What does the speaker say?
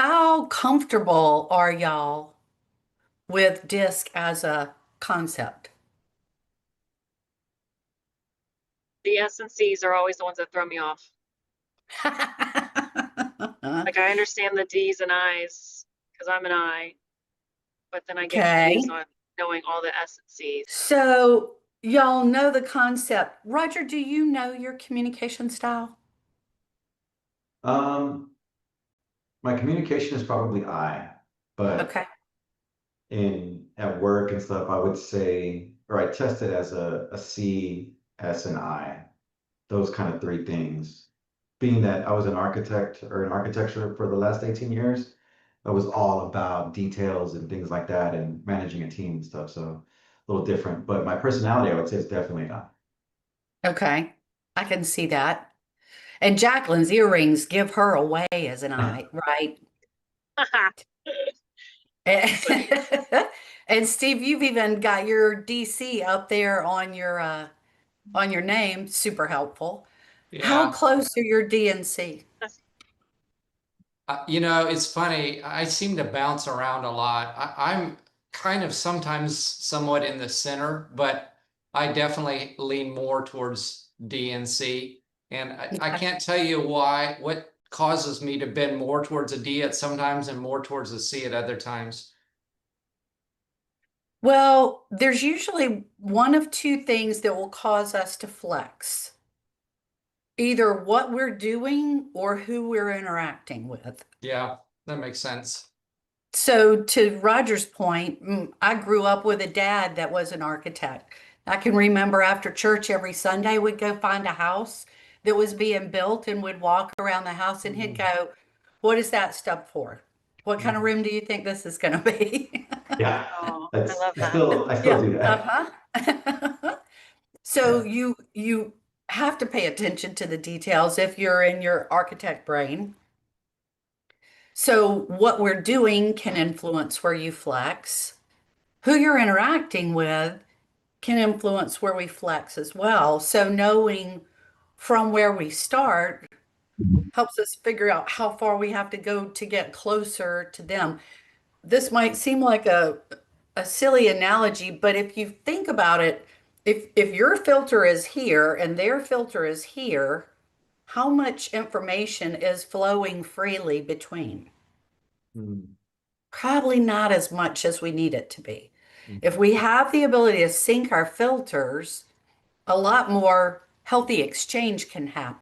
How comfortable are y'all with DISC as a concept? The S and C's are always the ones that throw me off. Like I understand the D's and I's because I'm an I, but then I get Okay. confused on knowing all the S and C's. So y'all know the concept. Roger, do you know your communication style? Um, my communication is probably I, but Okay. in at work and stuff, I would say, or I test it as a C, S, and I. Those kind of three things. Being that I was an architect or in architecture for the last 18 years, it was all about details and things like that and managing a team and stuff. So a little different. But my personality, I would say, is definitely I. Okay. I can see that. And Jacqueline's earrings give her away as an I, right? Funny. And Steve, you've even got your DC up there on your name. Super helpful. How Yeah. close are your DNC? It's funny. I seem to bounce around a lot. I'm kind of sometimes somewhat in the center, but I definitely lean more towards DNC. And I can't tell you what causes me to bend more towards a D at sometimes and more towards a C at other times. Well, there's usually one of two things that will cause us to flex, either what we're doing or who we're interacting with. Yeah, that makes sense. So, to Roger's point, I grew up with a dad that was an architect. I can remember after church every Sunday, we'd go find a house that was being built and we'd walk around the house and he'd go, "What is that stuff for? What kind of Mhm. room do you think this is going to be?" Yeah, Oh, I that's love I that. still I still Yeah. do that. Uh-huh. So Yeah. you have to pay attention to the details if you're in your architect brain. So what we're doing can influence where you flex. Who you're interacting with can influence where we flex as well. So knowing from where we start helps us figure out how far we have to go to get closer to them. This might seem like a silly analogy, but if you think about it, if your filter is here and their filter is here, how much information is flowing freely between? Mm, Probably not as much as we need it to be. If mhm. we have the ability to sync our filters, a lot more healthy exchange can happen.